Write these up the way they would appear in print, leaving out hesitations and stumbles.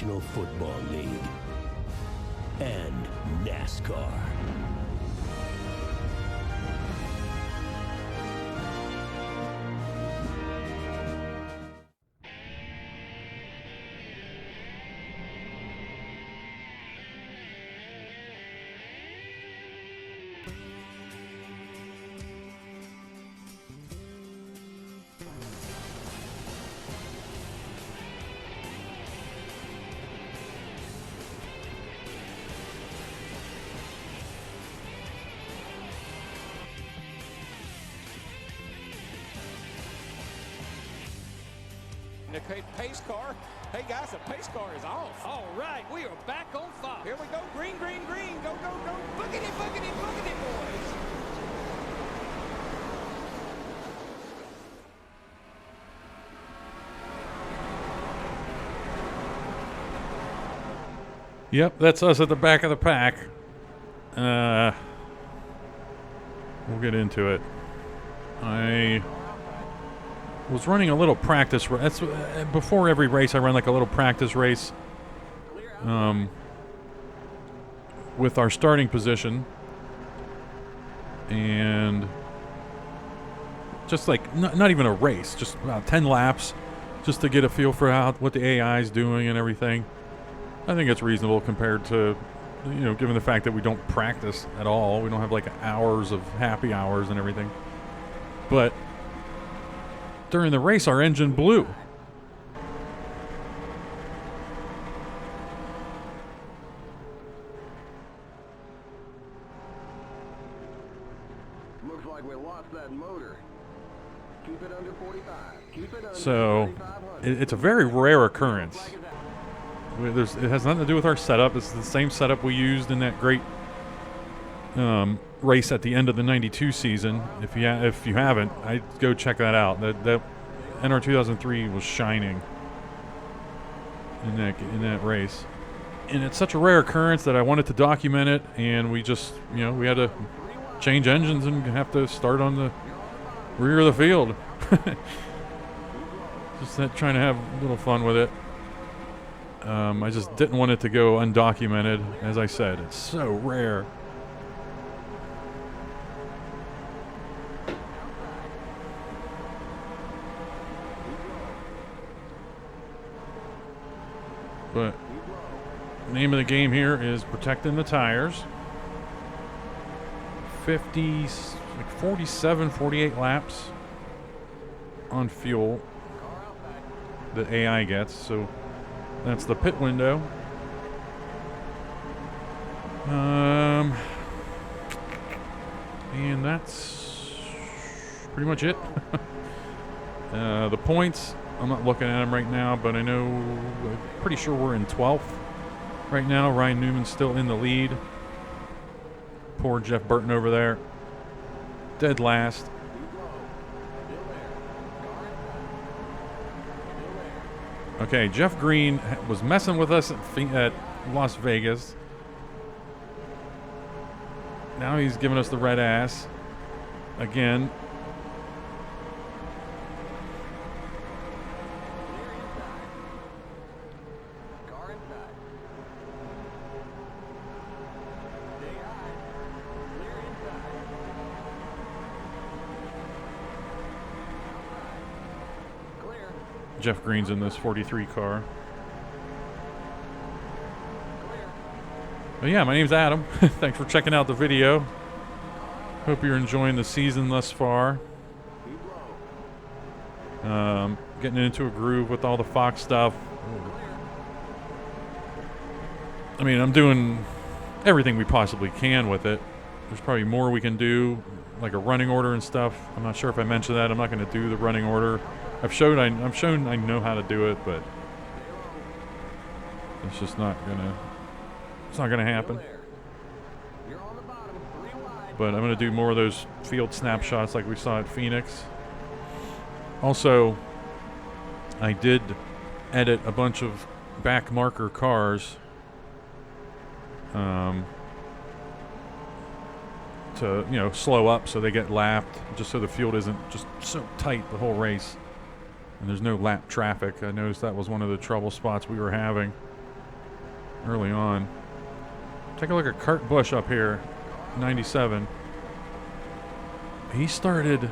National Football League and NASCAR. The pace car. Hey guys, the pace car is off. All right, we are back on Fox. Here we go. Green, green, green. Go, go, go. Boogity, boogity, boogity, boys. Yep, that's us at the back of the pack. We'll get into it. I was running a little practice. That's before every race. I run like a little practice race with our starting position, and just like not even a race, just about 10 laps, just to get a feel for what the AI is doing and everything. I think it's reasonable compared to, given the fact that we don't practice at all. We don't have like hours of happy hours and everything, but during the race, our engine blew. Looks like we lost that motor. Keep it under 45. Keep it under So, it's a very rare occurrence. It has nothing to do with our setup. It's the same setup we used in that great race at the end of the '92 season. If you haven't, I'd go check that out. That NR2003 was shining in that race, and it's such a rare occurrence that I wanted to document it. And we just we had to change engines and have to start on the rear of the field. Just trying to have a little fun with it. I just didn't want it to go undocumented. As I said, it's so rare. But the name of the game here is protecting the tires. 47, 48 laps on fuel that AI gets. So that's the pit window. And that's pretty much it. The points, I'm not looking at them right now, but I'm pretty sure we're in 12th right now. Ryan Newman's still in the lead. Poor Jeff Burton over there, dead last. Okay, Jeff Green was messing with us at Las Vegas. Now he's giving us the red ass again. Jeff Green's in this 43 car. But yeah, my name's Adam. Thanks for checking out the video. Hope you're enjoying the season thus far. Getting into a groove with all the Fox stuff. I mean, I'm doing everything we possibly can with it. There's probably more we can do, like a running order and stuff. I'm not sure if I mentioned that. I'm not going to do the running order. I'm shown I know how to do it, but it's just not gonna happen. But I'm gonna do more of those field snapshots like we saw at Phoenix. Also, I did edit a bunch of back marker cars to slow up so they get lapped, just so the field isn't just so tight the whole race. And there's no lap traffic. I noticed that was one of the trouble spots we were having. early on. Take a look at Kurt Busch up here, 97. He started,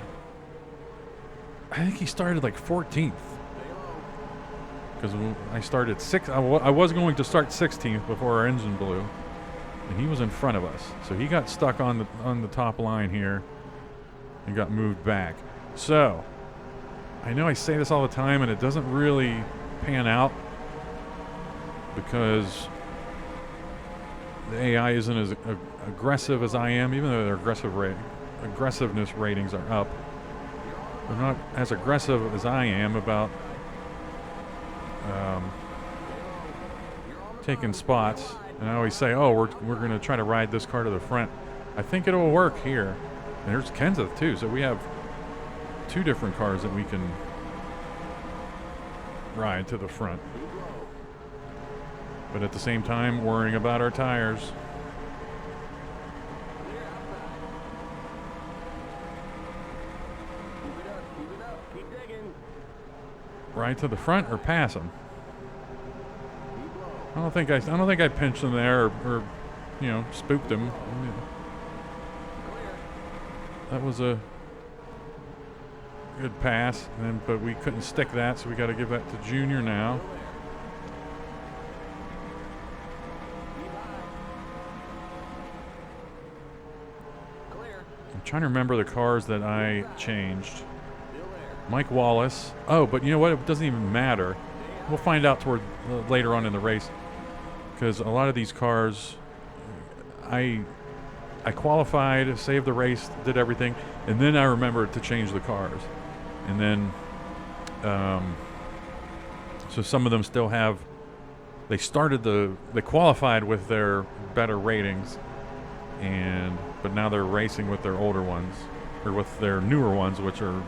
I think he started like 14th. Because I started 6th. I was going to start 16th before our engine blew. And he was in front of us. So he got stuck on the top line here and got moved back. So, I know I say this all the time and it doesn't really pan out because the AI isn't as aggressive as I am, even though their aggressiveness ratings are up. They're not as aggressive as I am about taking spots. And I always say, oh, we're going to try to ride this car to the front. I think it'll work here. And there's Kenseth, too. So we have 2 different cars that we can ride to the front. But at the same time, worrying about our tires. Ride to the front or pass them. I don't think I pinched him there or you know, spooked him. That was a good pass, but we couldn't stick that, so we got to give that to Junior now. I'm trying to remember the cars that I changed. Mike Wallace. Oh, but you know what? It doesn't even matter. We'll find out toward later on in the race. Because a lot of these cars, I qualified, saved the race, did everything, and then I remembered to change the cars. And then, so some of them still have, they qualified with their better ratings, but now they're racing with their older ones, or with their newer ones, which are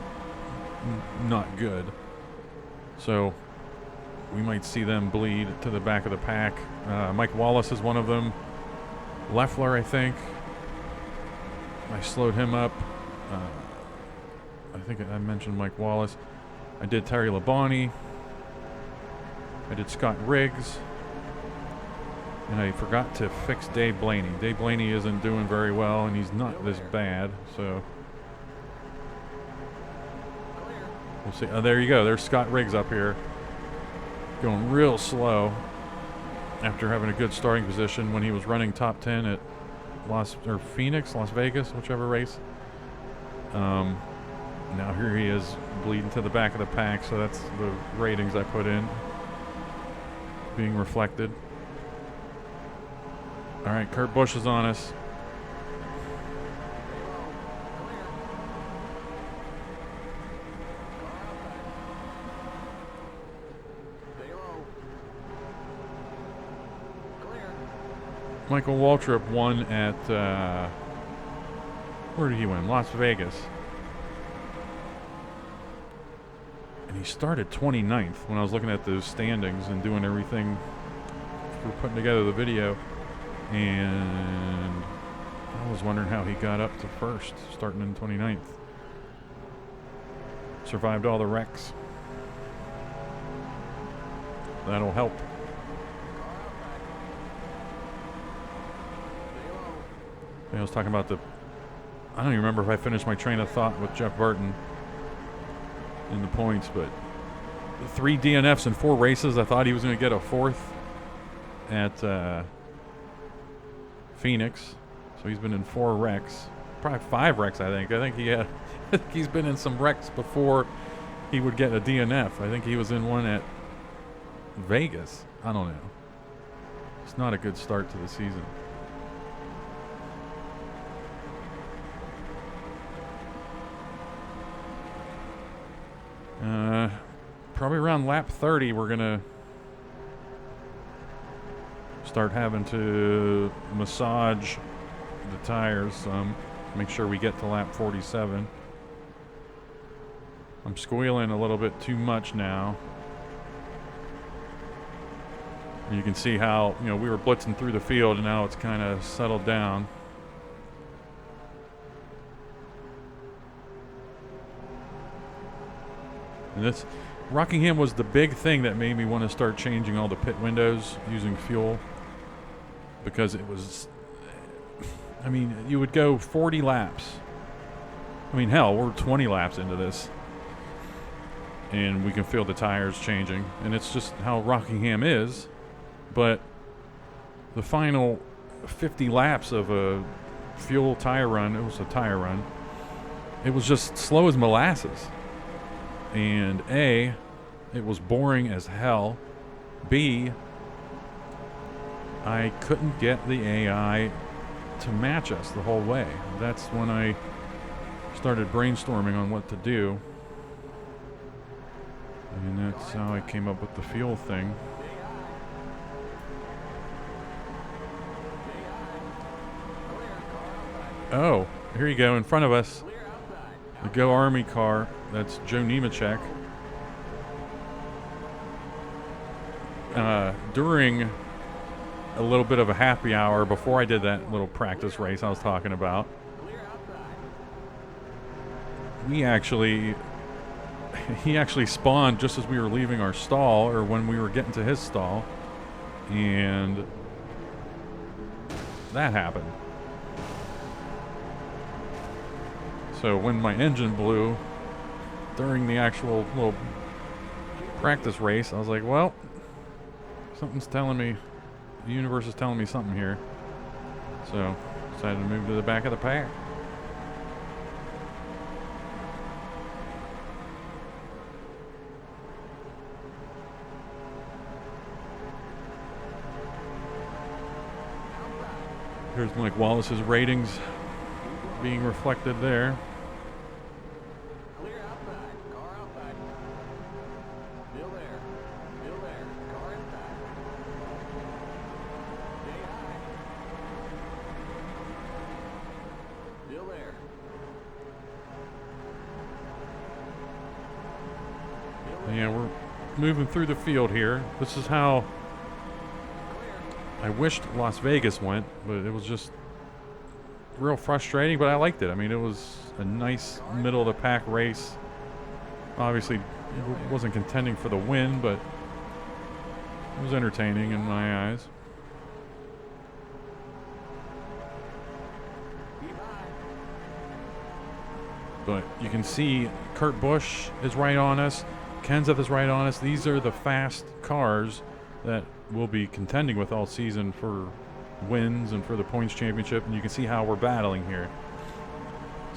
not good. So we might see them bleed to the back of the pack. Mike Wallace is one of them. Leffler, I think. I slowed him up. I think I mentioned Mike Wallace. I did Terry Labonte. I did Scott Riggs. And I forgot to fix Dave Blaney. Dave Blaney isn't doing very well, and he's not this bad, so we'll see. Oh, there you go. There's Scott Riggs up here. Going real slow after having a good starting position when he was running top 10 at Las Vegas, whichever race. Now here he is bleeding to the back of the pack, so that's the ratings I put in being reflected. All right, Kurt Busch is on us. Michael Waltrip won at, where did he win? Las Vegas. And he started 29th when I was looking at those standings and doing everything for putting together the video. And I was wondering how he got up to first, starting in 29th. Survived all the wrecks. That'll help. I was talking about I don't even remember if I finished my train of thought with Jeff Burton in the points, but 3 DNFs in 4 races. I thought he was going to get a 4th at Phoenix. So he's been in 4 wrecks. Probably 5 wrecks, I think. I think he's been in some wrecks before he would get a DNF. I think he was in one at Vegas. I don't know. It's not a good start to the season. Probably around lap 30, we're going to start having to massage the tires some. Make sure we get to lap 47. I'm squealing a little bit too much now. You can see how, we were blitzing through the field and now it's kind of settled down. And Rockingham was the big thing that made me want to start changing all the pit windows using fuel. because it was, I mean, you would go 40 laps. I mean, hell, we're 20 laps into this. And we can feel the tires changing. And it's just how Rockingham is. But the final 50 laps of a fuel tire run, it was a tire run, it was just slow as molasses. And A, it was boring as hell. B, I couldn't get the AI to match us the whole way. That's when I started brainstorming on what to do. And that's how I came up with the fuel thing. Oh, here you go, in front of us. The Go Army car. That's Joe Nemechek. During a little bit of a happy hour before I did that little practice race I was talking about, he actually spawned just as we were leaving our stall, or when we were getting to his stall, and that happened. So when my engine blew during the actual little practice race, I was like, well, something's telling me, the universe is telling me something here. So decided to move to the back of the pack. Here's Mike Wallace's ratings being reflected there. Clear outside. Car outside. Still there. Still there. Car inside. Stay high. Still there. Yeah, we're moving through the field here. This is how I wished Las Vegas went, but it was just real frustrating, but I liked it. I mean, it was a nice middle of the pack race. Obviously, it wasn't contending for the win, but it was entertaining in my eyes. But you can see Kurt Busch is right on us. Kenseth is right on us. These are the fast cars that we'll be contending with all season for wins and for the points championship, and you can see how we're battling here.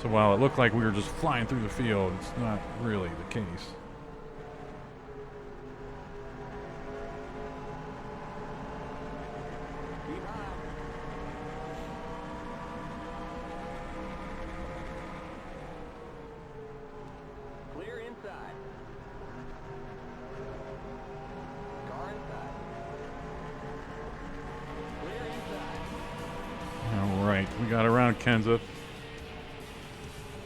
So while it looked like we were just flying through the field, it's not really the case. Clear inside. Car inside. Clear inside. All right, we got around Kenseth.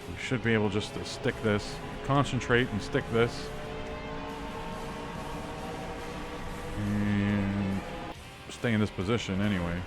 We should be able just to stick this, concentrate and stick this. And stay in this position anyway.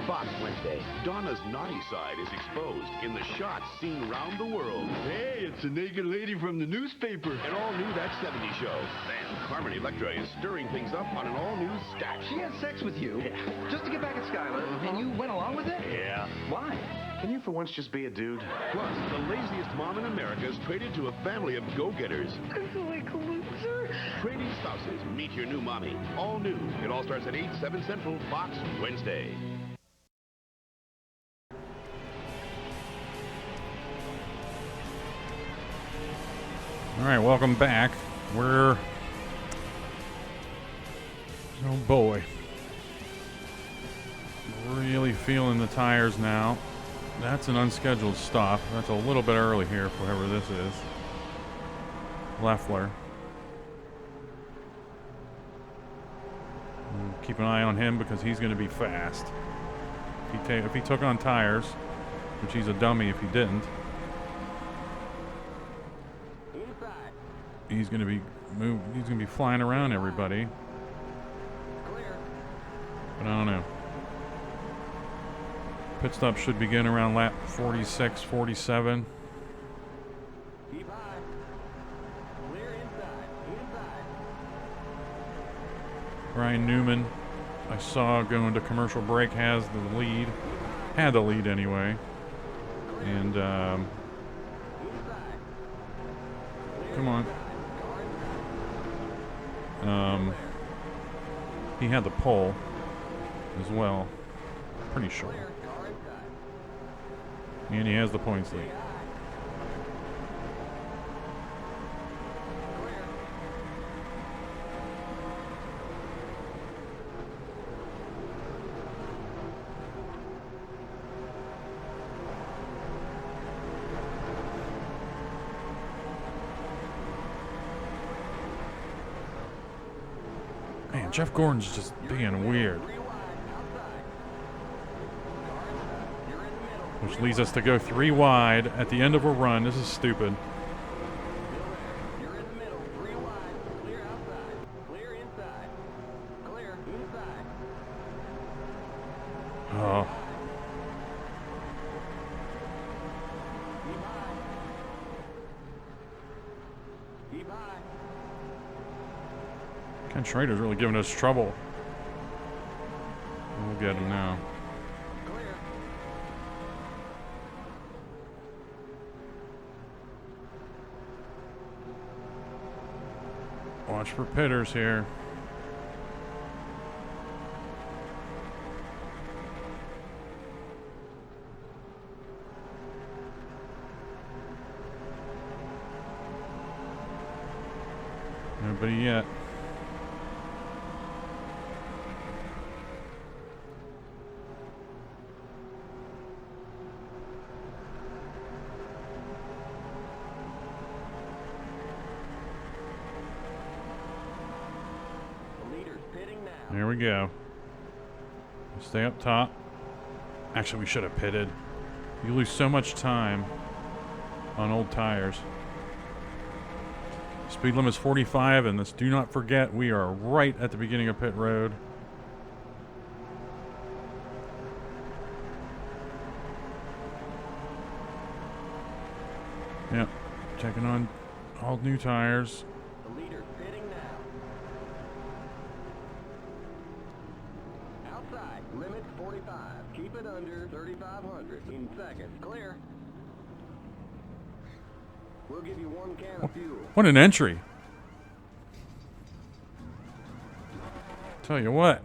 Fox Wednesday. Donna's naughty side is exposed in the shots seen around the world. Hey, it's a naked lady from the newspaper. An all-new That 70s Show. Then Carmen Electra is stirring things up on an all-new Stack. She had sex with you just to get back at Skylar, and you went along with it? Yeah. Why? Can you for once just be a dude? Plus, the laziest mom in America is traded to a family of go-getters. Like a loser. Trading spouses. Meet your new mommy. All new. It all starts at 8, 7 Central, Fox Wednesday. All right, welcome back. We're, oh boy, really feeling the tires now. That's an unscheduled stop. That's a little bit early here for whoever this is. Leffler. Keep an eye on him because he's going to be fast. If he took on tires, which he's a dummy if he didn't, he's going to be he's going to be flying around everybody. But I don't know. Pit stop should begin around lap 46, 47. Keep high. Clear inside. Inside. Ryan Newman, I saw going to commercial break, has the lead. Had the lead anyway. And, come on. He had the pole as well. Pretty sure. And he has the points lead. Man, Jeff Gordon's just being weird. Which leads us to go 3 wide at the end of a run. This is stupid. You're in the middle. 3 wide. Clear outside. Clear inside. Clear inside. Oh. Keep high. Keep high. Ken Schrader's really giving us trouble. We'll get him now. Clear. Watch for pitters here. Nobody yet. There we go. Stay up top. Actually, we should have pitted. You lose so much time on old tires. Speed limit is 45, and let's do not forget we are right at the beginning of pit road. Yep, checking on all new tires. The leader's pitting now. Outside. Limit 45. Keep it under 3,500 in seconds. Clear. We'll give you 1 can of fuel. What an entry. Tell you what.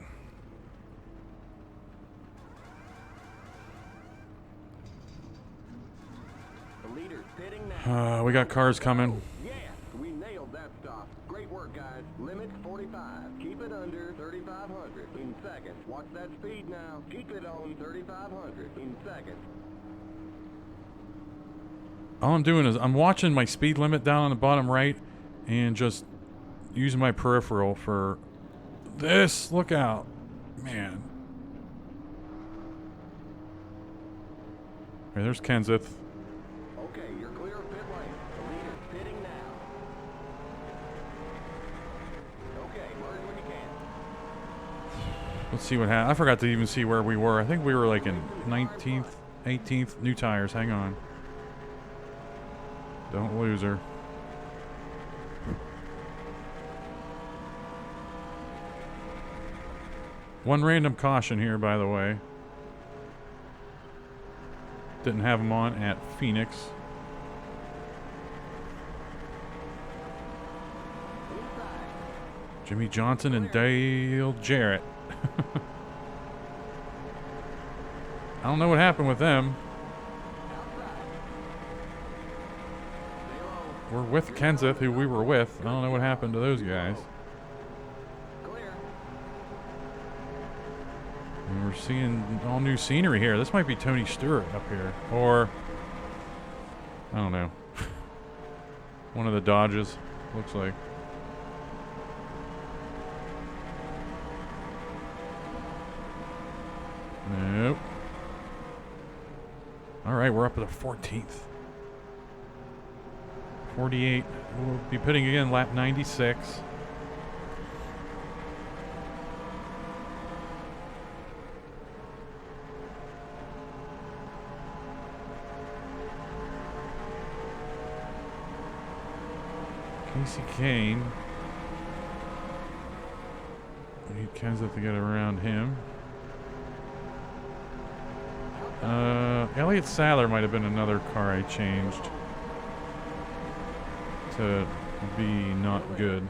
The leader's pitting now. We got cars coming. Yeah, we nailed that stop. Great work, guys. Limit 45. Keep it under 3,500 in seconds. Watch that speed now. Keep it on 3,500 in seconds. All I'm doing is I'm watching my speed limit down on the bottom right and just using my peripheral for this. Look out. Man. Okay, there's Kenseth. Okay, you're clear of pit lane. The leader's pitting now. Okay, merge when you can. Let's see what happens. I forgot to even see where we were. I think we were like in 19th, 18th. New tires. Hang on. Don't lose her. One random caution here, by the way. Didn't have them on at Phoenix. Jimmy Johnson and Dale Jarrett. I don't know what happened with them. We're with Kenseth, who we were with. I don't know what happened to those guys. Clear. And we're seeing all new scenery here. This might be Tony Stewart up here. Or, I don't know. One of the Dodges, looks like. Nope. All right, we're up to the 14th. 48. We'll be pitting again lap 96. Casey Kane. We need Kenseth to get around him. Elliott Sadler might have been another car I changed to be not good.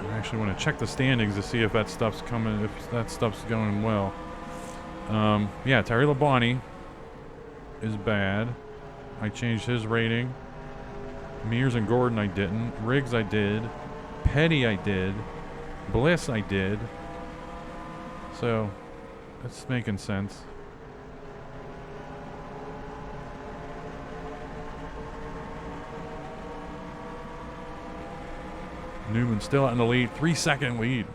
I actually want to check the standings to see if that stuff's coming, if that stuff's going well. Yeah, Terry Labonte is bad. I changed his rating. Mears and Gordon I didn't. Riggs I did. Petty I did. Bliss I did. So, that's making sense. Newman still out in the lead. 3-second lead.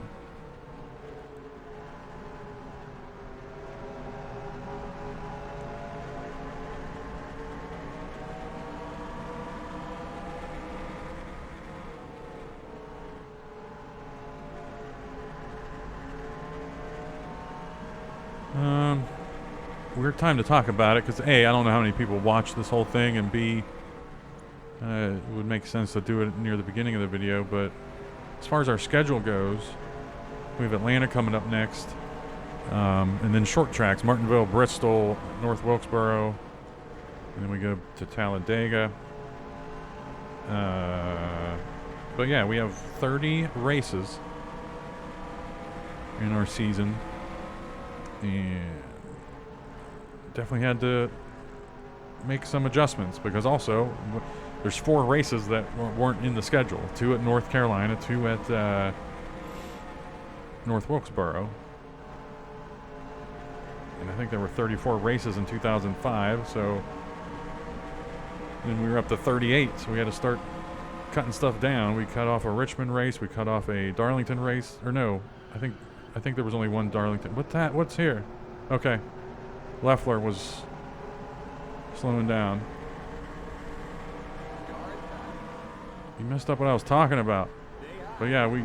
Weird time to talk about it because A, I don't know how many people watch this whole thing, and B, it would make sense to do it near the beginning of the video. But as far as our schedule goes, we have Atlanta coming up next, and then short tracks: Martinville, Bristol, North Wilkesboro, and then we go to Talladega. But yeah, we have 30 races in our season, and definitely had to make some adjustments because also there's 4 races that weren't in the schedule. 2 at North Carolina, 2 at North Wilkesboro. And I think there were 34 races in 2005, so then we were up to 38, so we had to start cutting stuff down. We cut off a Richmond race, we cut off a Darlington race, or no, I think there was only one Darlington. What's here? Okay. Leffler was slowing down. He messed up what I was talking about. But yeah, we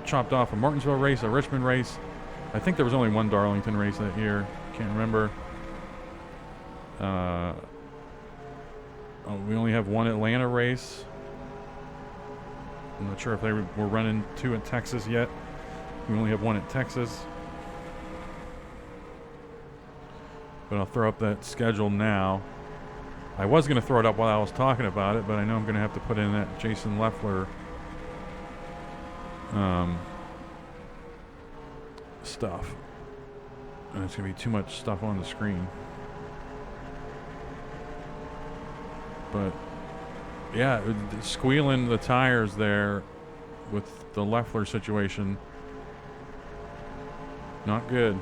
chopped off a Martinsville race, a Richmond race. I think there was only one Darlington race that year. Can't remember. We only have one Atlanta race. I'm not sure if they were running 2 in Texas yet. We only have 1 at Texas. But I'll throw up that schedule now. I was going to throw it up while I was talking about it, but I know I'm going to have to put in that Jason Leffler stuff. And it's going to be too much stuff on the screen. But, yeah, squealing the tires there with the Leffler situation. Not good.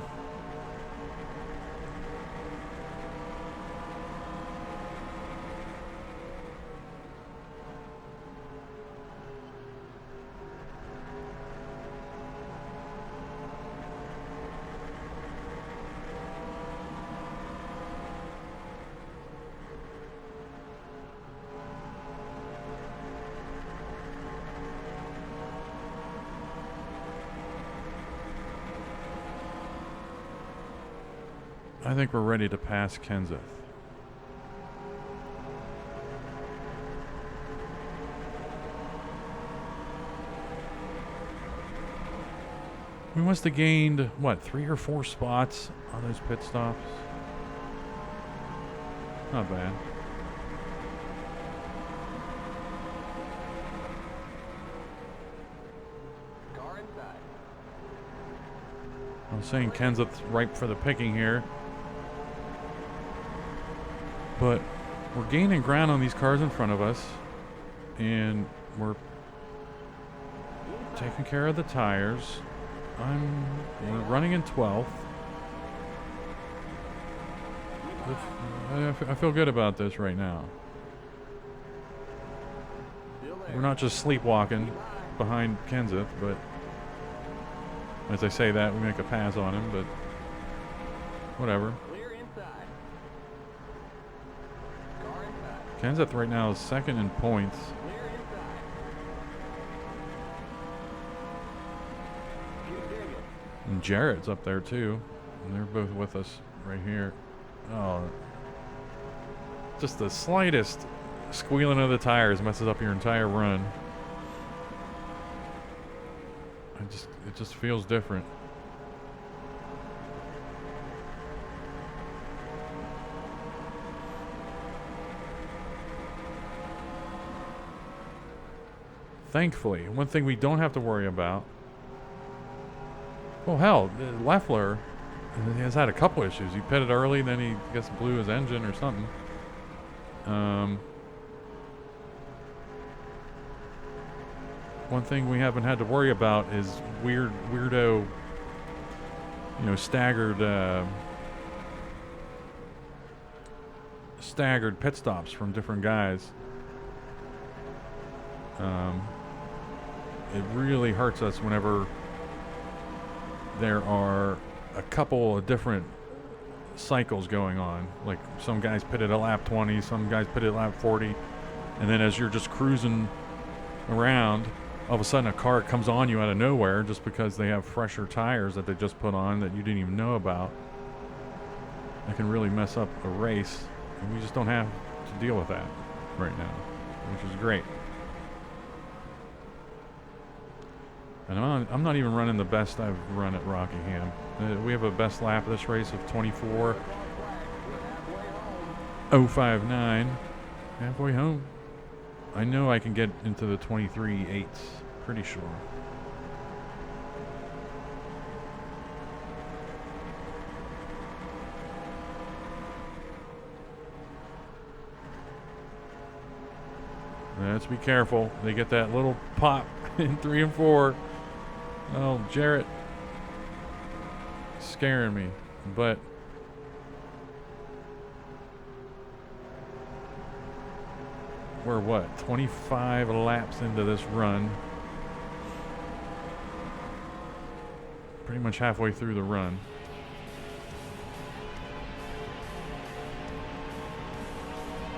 I think we're ready to pass Kenseth. We must have gained, what, 3 or 4 spots on those pit stops? Not bad. I'm saying Kenseth's ripe for the picking here. But we're gaining ground on these cars in front of us, and we're taking care of the tires. We're running in 12th. I feel good about this right now. We're not just sleepwalking behind Kenseth, but as I say that, we make a pass on him, but whatever. Kenseth right now is 2nd in points. And Jarrett's up there too. And they're both with us right here. Oh, just the slightest squealing of the tires messes up your entire run. It just feels different. Thankfully, one thing we don't have to worry about. Well, hell, Leffler has had a couple issues. He pitted early, then he gets blew his engine or something. One thing we haven't had to worry about is weirdo, staggered pit stops from different guys. It really hurts us whenever there are a couple of different cycles going on. Like some guys pitted at lap 20, some guys pitted at lap 40, and then as you're just cruising around, all of a sudden a car comes on you out of nowhere just because they have fresher tires that they just put on that you didn't even know about. That can really mess up a race, and we just don't have to deal with that right now, which is great. And I'm not even running the best I've run at Rockingham. We have a best lap of this race of 24:059. Halfway home. I know I can get into the 23.8s. Pretty sure. Let's be careful. They get that little pop in 3 and 4. Oh, Jarrett. Scaring me. But we're what? 25 laps into this run. Pretty much halfway through the run.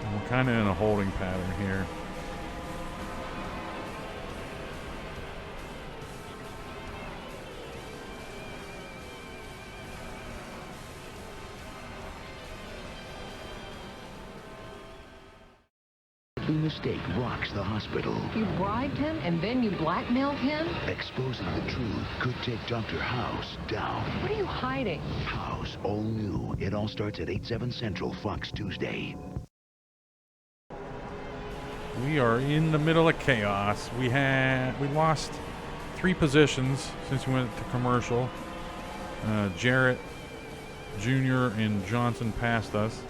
And we're kind of in a holding pattern here. The mistake rocks the hospital. You bribed him and then you blackmailed him? Exposing the truth could take Dr. House down. What are you hiding? House, all new. It all starts at 8/7 Central, Fox Tuesday. We are in the middle of chaos. We lost 3 positions since we went to commercial. Jarrett Jr. and Johnson passed us.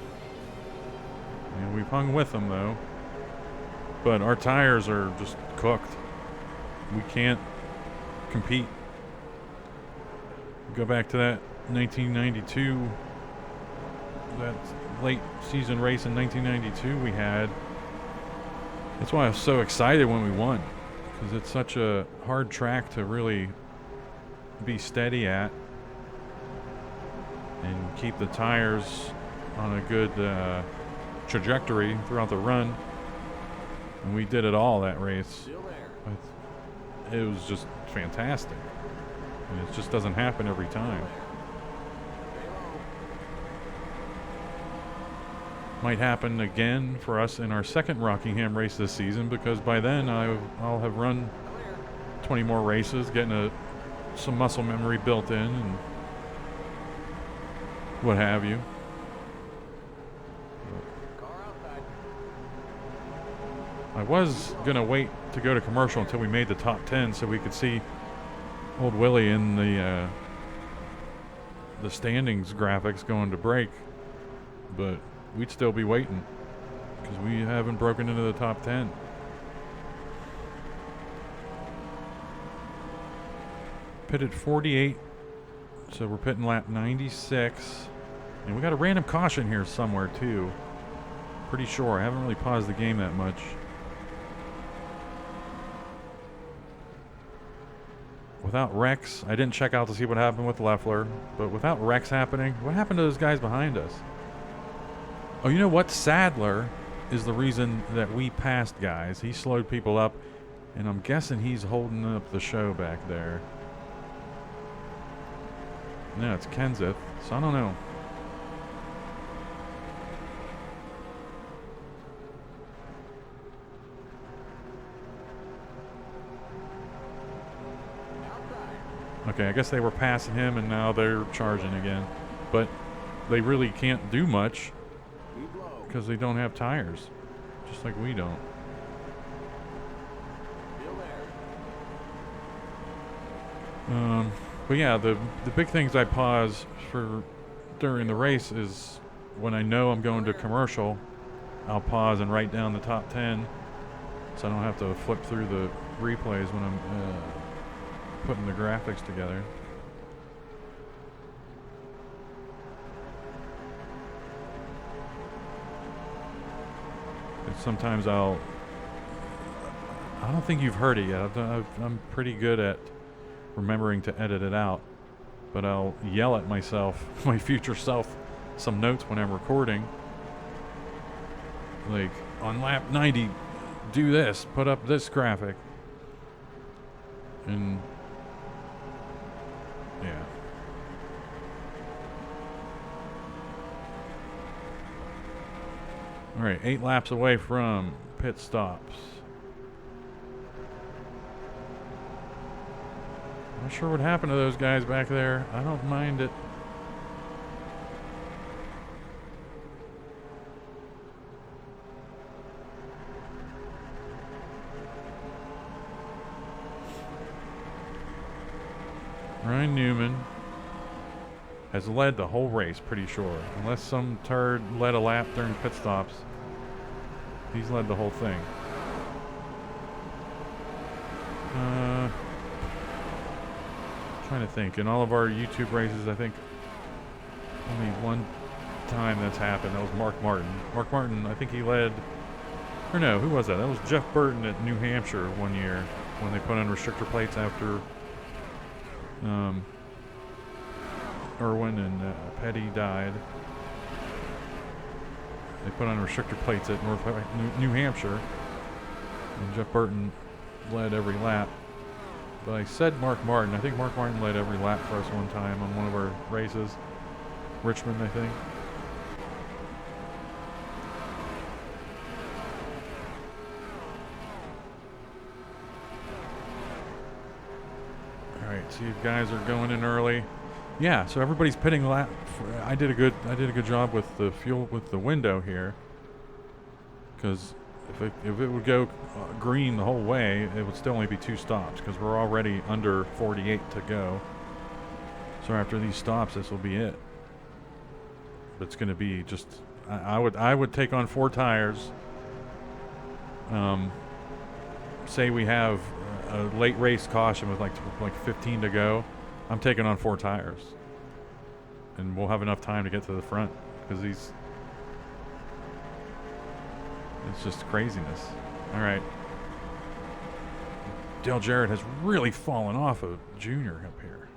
And we've hung with them though. But our tires are just cooked. We can't compete. Go back to that 1992, that late season race in 1992 we had. That's why I was so excited when we won, because it's such a hard track to really be steady at and keep the tires on a good trajectory throughout the run. And we did it all that race. It was just fantastic. And it just doesn't happen every time. Might happen again for us in our second Rockingham race this season, because by then I'll have run 20 more races, getting some muscle memory built in and what have you. I was gonna wait to go to commercial until we made the top 10 so we could see old Willie in the standings graphics going to break, but we'd still be waiting because we haven't broken into the top 10. Pitted 48, so we're pitting lap 96, and we got a random caution here somewhere too. Pretty sure. I haven't really paused the game that much. Without Rex, I didn't check out to see what happened with Leffler, but without Rex happening, what happened to those guys behind us? Oh, you know what? Sadler is the reason that we passed guys. He slowed people up, and I'm guessing he's holding up the show back there. No, it's Kenseth, so I don't know. Okay, I guess they were passing him and now they're charging again. But they really can't do much because they don't have tires, just like we don't. But yeah, the big things I pause for during the race is when I know I'm going to commercial, I'll pause and write down the top 10 so I don't have to flip through the replays when I'm putting the graphics together. And sometimes I don't think you've heard it yet. I'm pretty good at remembering to edit it out, but I'll yell at myself, my future self, some notes when I'm recording. Like, on lap 90, do this, put up this graphic. And, yeah. All right, 8 laps away from pit stops. Not sure what happened to those guys back there. I don't mind it. Ryan Newman has led the whole race, pretty sure. Unless some turd led a lap during pit stops. He's led the whole thing. Trying to think. In all of our YouTube races, I think only one time that's happened. That was Mark Martin. Mark Martin, I think he led... Or no, who was that? That was Jeff Burton at New Hampshire one year when they put on restrictor plates after Irwin and Petty died. They put on restrictor plates at New Hampshire, and Jeff Burton led every lap. But I said Mark Martin. I think Mark Martin led every lap for us one time on one of our races. Richmond, I think. Alright, see if guys are going in early. Yeah, so everybody's pitting lap. I did a good job with the fuel, with the window here. Because if it would go green the whole way, it would still only be 2 stops because we're already under 48 to go. So after these stops, this will be it. But it's going to be just I would take on 4 tires. Say we have a late race caution with like 15 to go. I'm taking on 4 tires, and we'll have enough time to get to the front because these. It's just craziness. All right. Dale Jarrett has really fallen off a junior up here.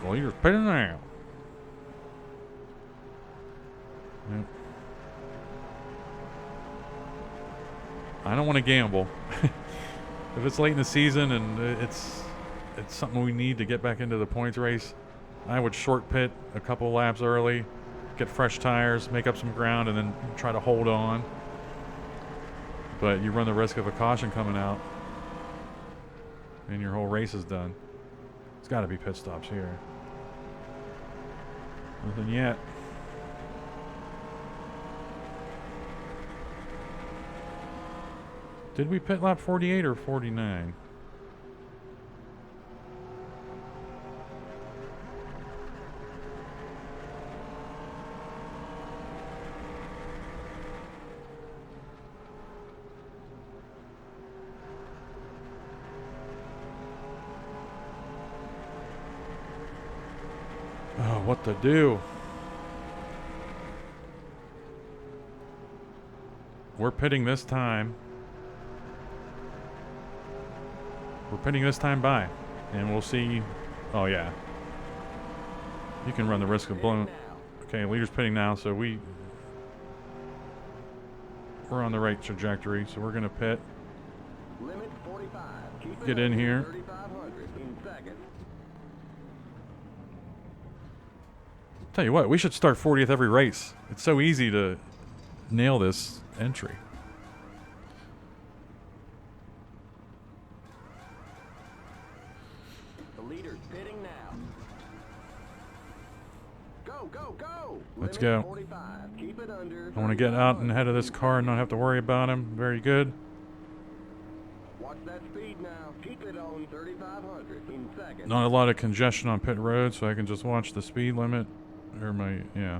Well, you're pitting now. Yep. I don't want to gamble. If it's late in the season and it's something we need to get back into the points race, I would short pit a couple laps early, get fresh tires, make up some ground, and then try to hold on. But you run the risk of a caution coming out, and your whole race is done. It's got to be pit stops here. Nothing yet. Did we pit lap 48 or 49? Oh, what to do? We're pitting this time. We're pitting this time by, and we'll see. Oh yeah, you can run the risk of blowing. Okay, leader's pitting now, so we're on the right trajectory. So we're gonna pit. Limit 45. Get in here. 3,500 in second. Tell you what, we should start 40th every race. It's so easy to nail this entry. The leader's pitting now. Go, go, go! Let's Limit go. 45. Keep it under. I want to get out and ahead of this car and not have to worry about him. Very good. Watch that speed now. Keep it on 3,500 in seconds. Not a lot of congestion on pit road, so I can just watch the speed limit. Or my, yeah.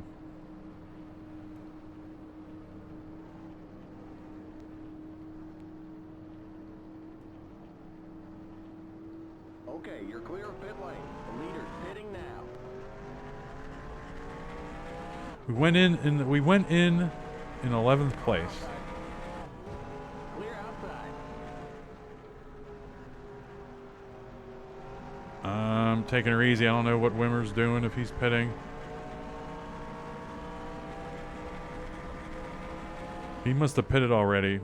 Okay, you're clear of pit lane. The leader's pitting now. We went in 11th place. Clear outside. Taking her easy. I don't know what Wimmer's doing if he's pitting. He must have pitted already.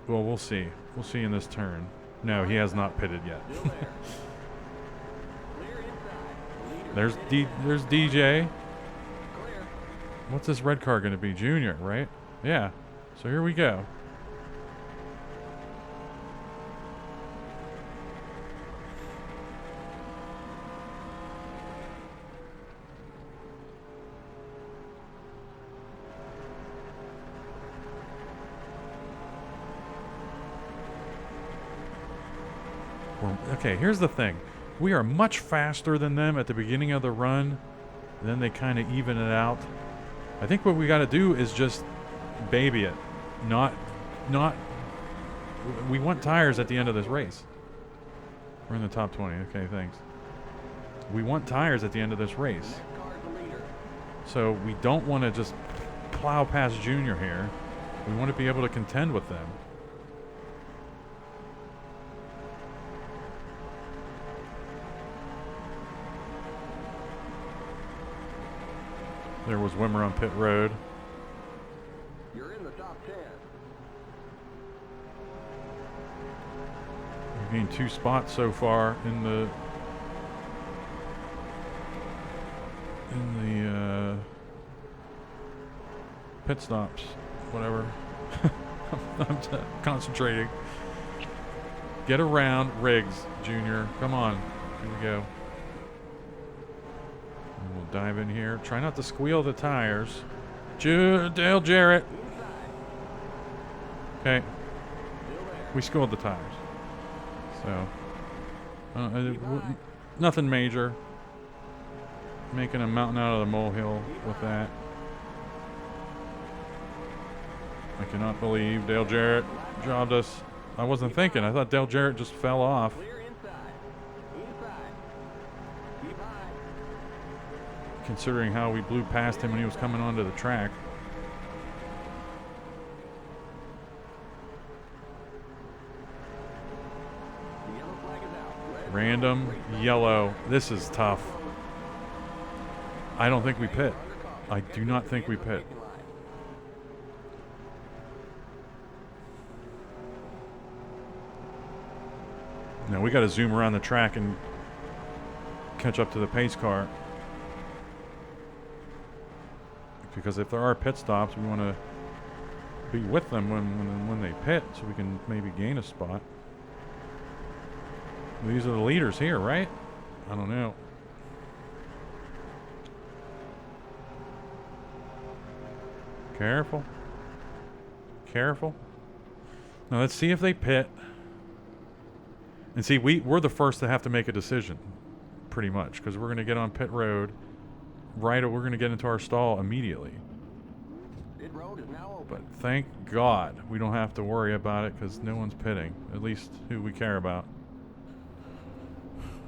Well, we'll see. We'll see in this turn. No, he has not pitted yet. Still there. Clear inside. The leader's There's DJ. clear. What's this red car going to be? Junior, right? Yeah. So here we go. Okay, here's the thing. We are much faster than them at the beginning of the run. And then they kind of even it out. I think what we got to do is just baby it. Not. We want tires at the end of this race. We're in the top 20. Okay, thanks. We want tires at the end of this race. Next car's the leader. So we don't want to just plow past Junior here. We want to be able to contend with them. There was Wimmer on pit road. You're in the top 10. We've gained 2 spots so far in the pit stops. Whatever. I'm concentrating. Get around Riggs, Junior. Come on. Here we go. And we'll dive in here. Try not to squeal the tires. Dale Jarrett. Okay. We squealed the tires. So, nothing major. Making a mountain out of the molehill with that. I cannot believe Dale Jarrett jobbed us. I wasn't thinking. I thought Dale Jarrett just fell off. Clear inside. Inside. Keep high. Considering how we blew past him when he was coming onto the track. The yellow flag is out. Red Random yellow. This is tough. I don't think we pit. I do not think we pit. No, we got to zoom around the track and catch up to the pace car. Because if there are pit stops, we want to be with them when they pit so we can maybe gain a spot. These are the leaders here, right? I don't know. Careful. Careful. Now let's see if they pit. And see, we're the first to have to make a decision, pretty much, because we're going to get on pit road, we're going to get into our stall immediately. Pit road is now open. But thank God we don't have to worry about it because no one's pitting, at least who we care about.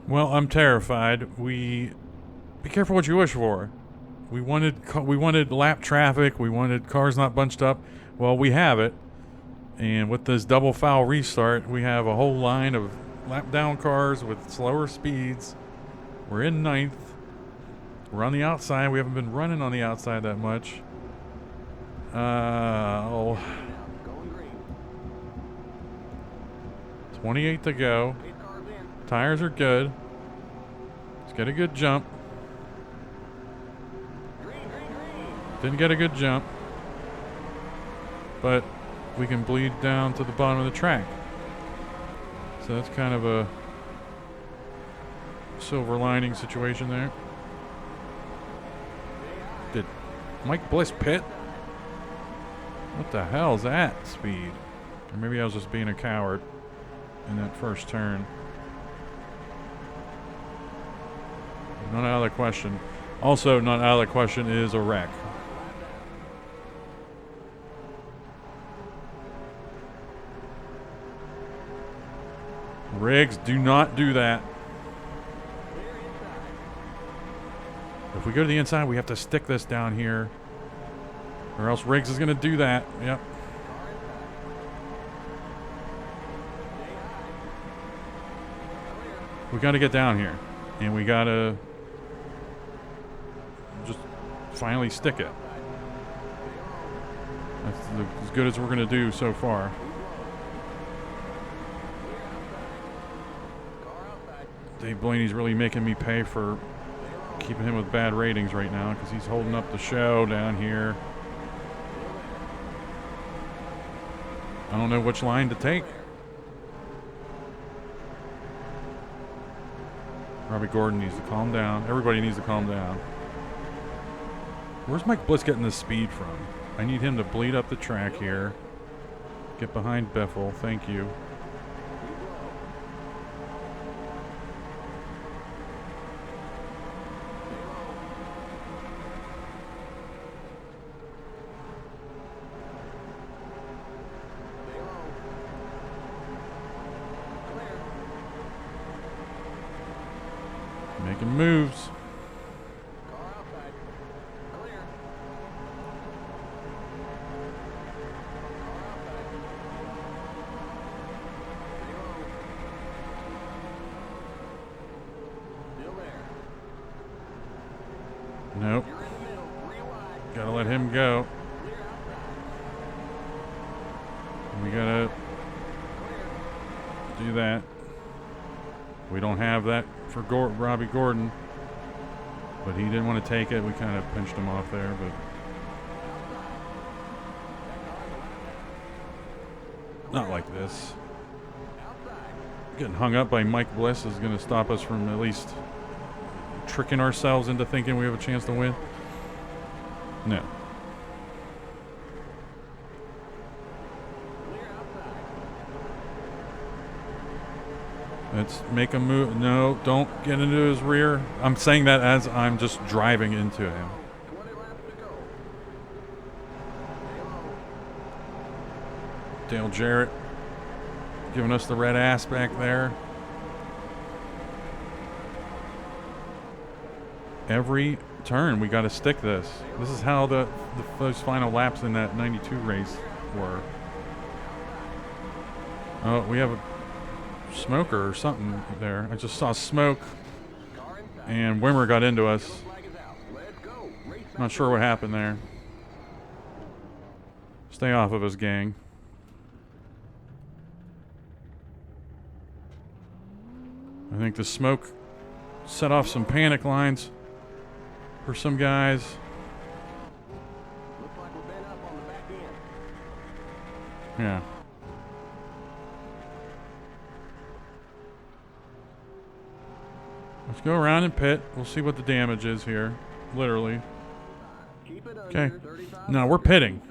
Well, I'm terrified. Be careful what you wish for. We wanted lap traffic. We wanted cars not bunched up. Well, we have it. And with this double foul restart, we have a whole line of lap down cars with slower speeds. We're in 9th. We're on the outside. We haven't been running on the outside that much. Going green. 28 to go. Pace car's in. Tires are good. Let's get a good jump. Didn't get a good jump. But we can bleed down to the bottom of the track. So that's kind of a silver lining situation there. Did Mike Bliss pit? What the hell is that speed? Or maybe I was just being a coward in that first turn. Not out of the question. Also, not out of the question is a wreck. Riggs, do not do that. If we go to the inside, we have to stick this down here. Or else Riggs is going to do that. Yep. We got to get down here. And we got to just finally stick it. That's as good as we're going to do so far. Dave Blaney's really making me pay for keeping him with bad ratings right now because he's holding up the show down here. I don't know which line to take. Robbie Gordon needs to calm down. Everybody needs to calm down. Where's Mike Bliss getting this speed from? I need him to bleed up the track here. Get behind Beffel. Thank you. Making moves. Nope. Gotta let him go. We gotta do that. We don't have that for Robbie Gordon, but he didn't want to take it. We kind of pinched him off there, but not like this. Getting hung up by Mike Bliss is going to stop us from at least tricking ourselves into thinking we have a chance to win. No. Let's make a move. No, don't get into his rear. I'm saying that as I'm just driving into him. Dale Jarrett giving us the red ass back there. Every turn we got to stick this. This is how those final laps in that 92 race were. Oh, we have a smoker or something there. I just saw smoke and Wimmer got into us. Not sure what happened there. Stay off of us, gang. I think the smoke set off some panic lines for some guys. Yeah. Let's go around and pit. We'll see what the damage is here. Literally. Okay. No, we're pitting.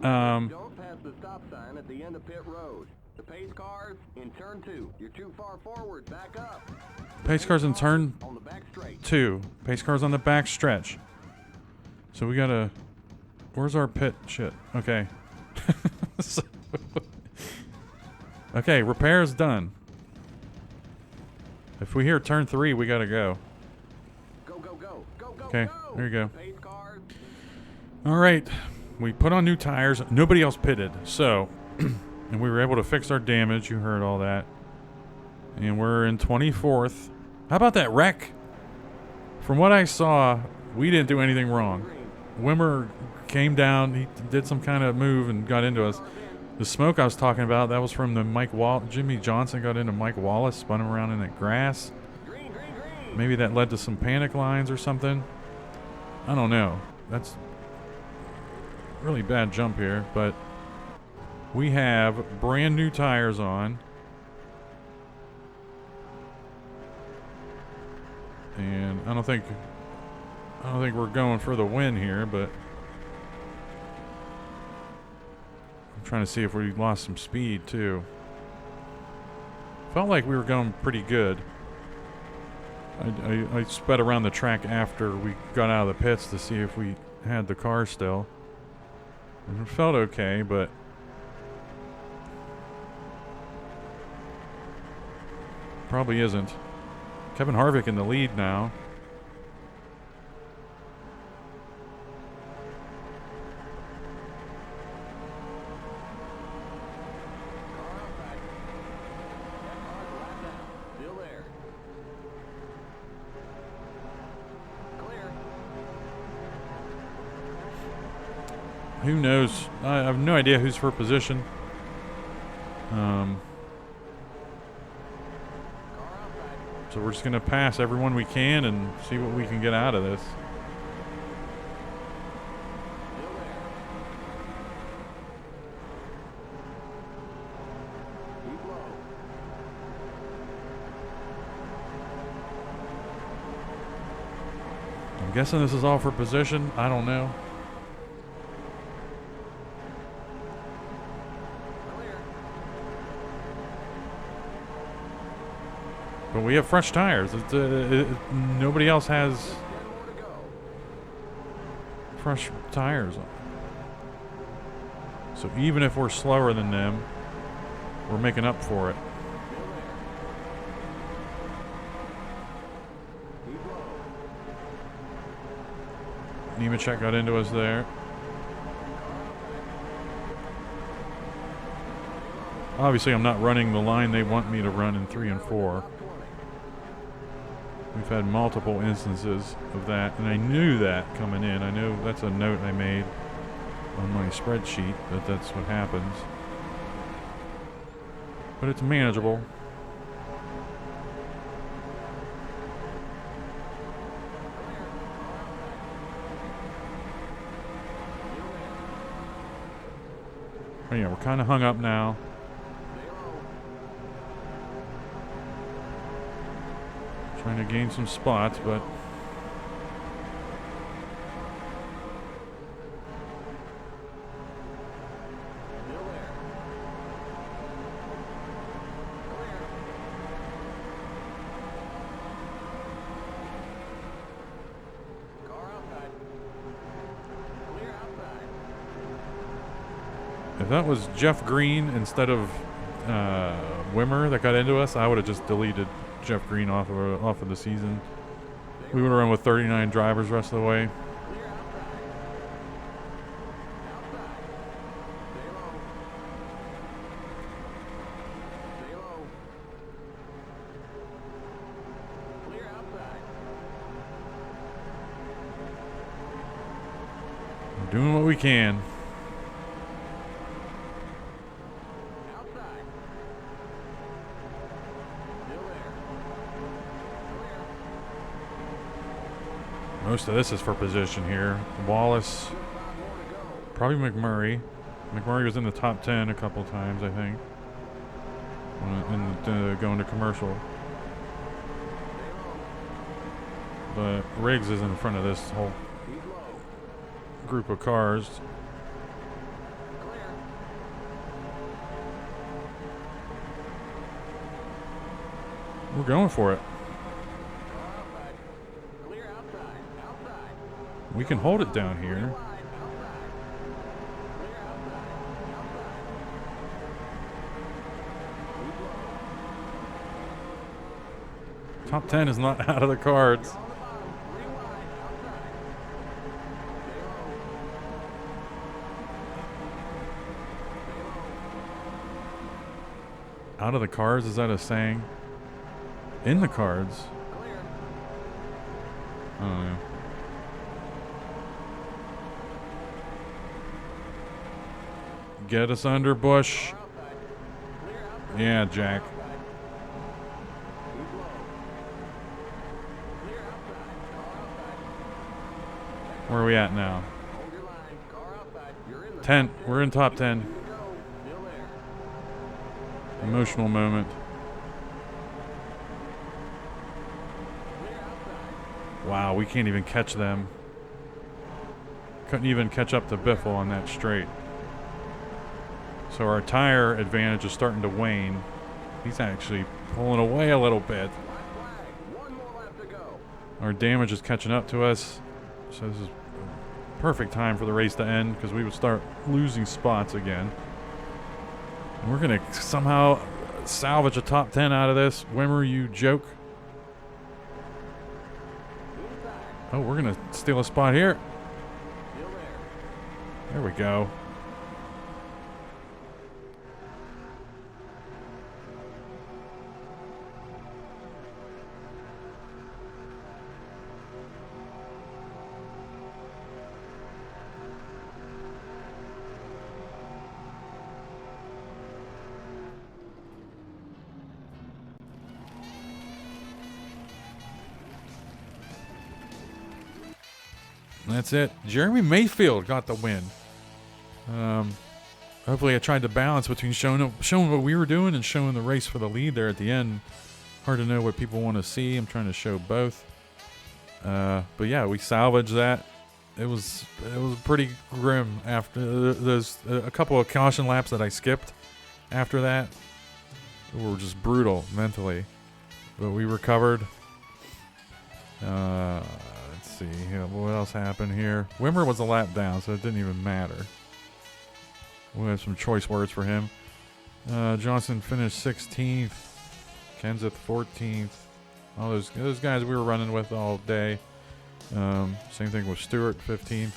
Don't pass the stop sign at the end of pit road. The pace cars in turn 2. You're too far forward. Back up. Pace cars in turn On the back straight. 2. Pace cars on the back stretch. So we gotta... Where's our pit shit? Okay. Okay, repair is done. If we hear turn 3, we gotta go. Go, go, go. Go, go, Okay, go. there you go. Pace cars. All right, we put on new tires. Nobody else pitted, so... and we were able to fix our damage. You heard all that. And we're in 24th. How about that wreck? From what I saw, we didn't do anything wrong. Wimmer came down. He did some kind of move and got into us. The smoke I was talking about, that was from the Jimmy Johnson got into Mike Wallace, spun him around in that grass. Maybe that led to some panic lines or something. I don't know. That's really bad jump here, but we have brand new tires on. And I don't think we're going for the win here, but I'm trying to see if we lost some speed too. Felt like we were going pretty good. I sped around the track after we got out of the pits to see if we had the car still. And it felt okay, but probably isn't. Kevin Harvick in the lead now. Still there. Clear. Who knows? I have no idea who's for position. So we're just going to pass everyone we can and see what we can get out of this. Still there. Keep low. I'm guessing this is all for position. I don't know. Clear. But we have fresh tires. Nobody else has 10 more to go. fresh tires. So even if we're slower than them, we're making up for it. Still there. Keep low. Nemechek got into us there. Obviously, I'm not running the line they want me to run in 3 and 4. Top 20. We've had multiple instances of that, and I knew that coming in. I know that's a note I made on my spreadsheet, that that's what happens. But it's manageable. Oh yeah, we're kind of hung up now. Stay low. Trying to gain some spots, but Still there. Clear. Car outside. Clear outside. if that was Jeff Green instead of Wimmer that got into us, I would have just deleted Jeff Green off of the season. We would have run with 39 drivers the rest of the way. Clear outside. Outside. Stay low. Stay low. Clear outside. We're doing what we can. Outside. Still there. Clear. Most of this is for position here. Wallace, Just 5 more to go. probably McMurray. McMurray was in the top 10 a couple times, I think, going to commercial. Stay But low. Riggs is in front of this whole Keep low. group of cars. Clear. We're going for it. Car outside. Clear outside. Outside. We can hold it down Clear here. wide. Outside. Clear outside. Outside. Keep low. Top 10 is not out of the cards. On the bottom. 3 wide. Outside. Stay low. Stay low. Out of the cards, is that a saying? In the cards. Clear. I don't know. Get us under Bush. Car outside. Clear outside. Yeah, Jack. Outside. Keep low. Clear outside. Car outside. Where are we at now? Hold your line. Car outside. You're in the 10. We're in top 10. Go. Still there. Emotional moment. Clear outside. Wow, we can't even catch them. Couldn't even catch up to Biffle on that straight. So our tire advantage is starting to wane. He's actually pulling away a little bit. Black flag. One more lap to go. Our damage is catching up to us. So this is a perfect time for the race to end because we would start losing spots again. And we're going to somehow salvage a top 10 out of this. Wimmer, you joke. Oh, we're going to steal a spot here. Still there. There we go. That's it. Jeremy Mayfield got the win. Hopefully I tried to balance between showing what we were doing and showing the race for the lead there at the end. Hard to know what people want to see. I'm trying to show both. But yeah, we salvaged that. It was pretty grim after those a couple of caution laps that I skipped after that. Were just brutal mentally. But we recovered. Let's see what else happened here. Wimmer was a lap down, so it didn't even matter. We have some choice words for him. Johnson finished 16th. Kenseth 14th. All those guys we were running with all day. Same thing with Stewart, 15th.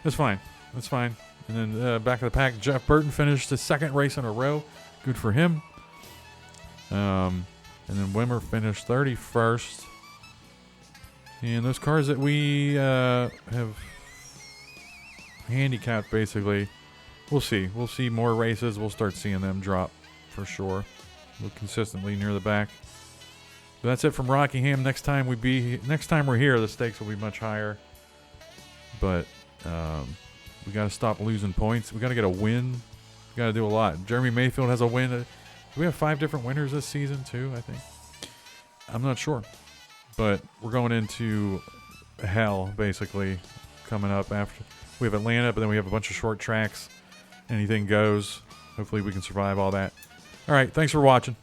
It's fine. It's fine. And then back of the pack, Jeff Burton finished his second race in a row. Good for him. And then Wimmer finished 31st. And those cars that we have handicapped, basically, we'll see. We'll see more races. We'll start seeing them drop for sure. We're consistently near the back. But that's it from Rockingham. Next time we're here, the stakes will be much higher. But we got to stop losing points. We got to get a win. We got to do a lot. Jeremy Mayfield has a win. Do we have 5 different winners this season too? I think. I'm not sure. But we're going into hell, basically, coming up after. We have Atlanta, but then we have a bunch of short tracks. Anything goes. Hopefully we can survive all that. All right, thanks for watching.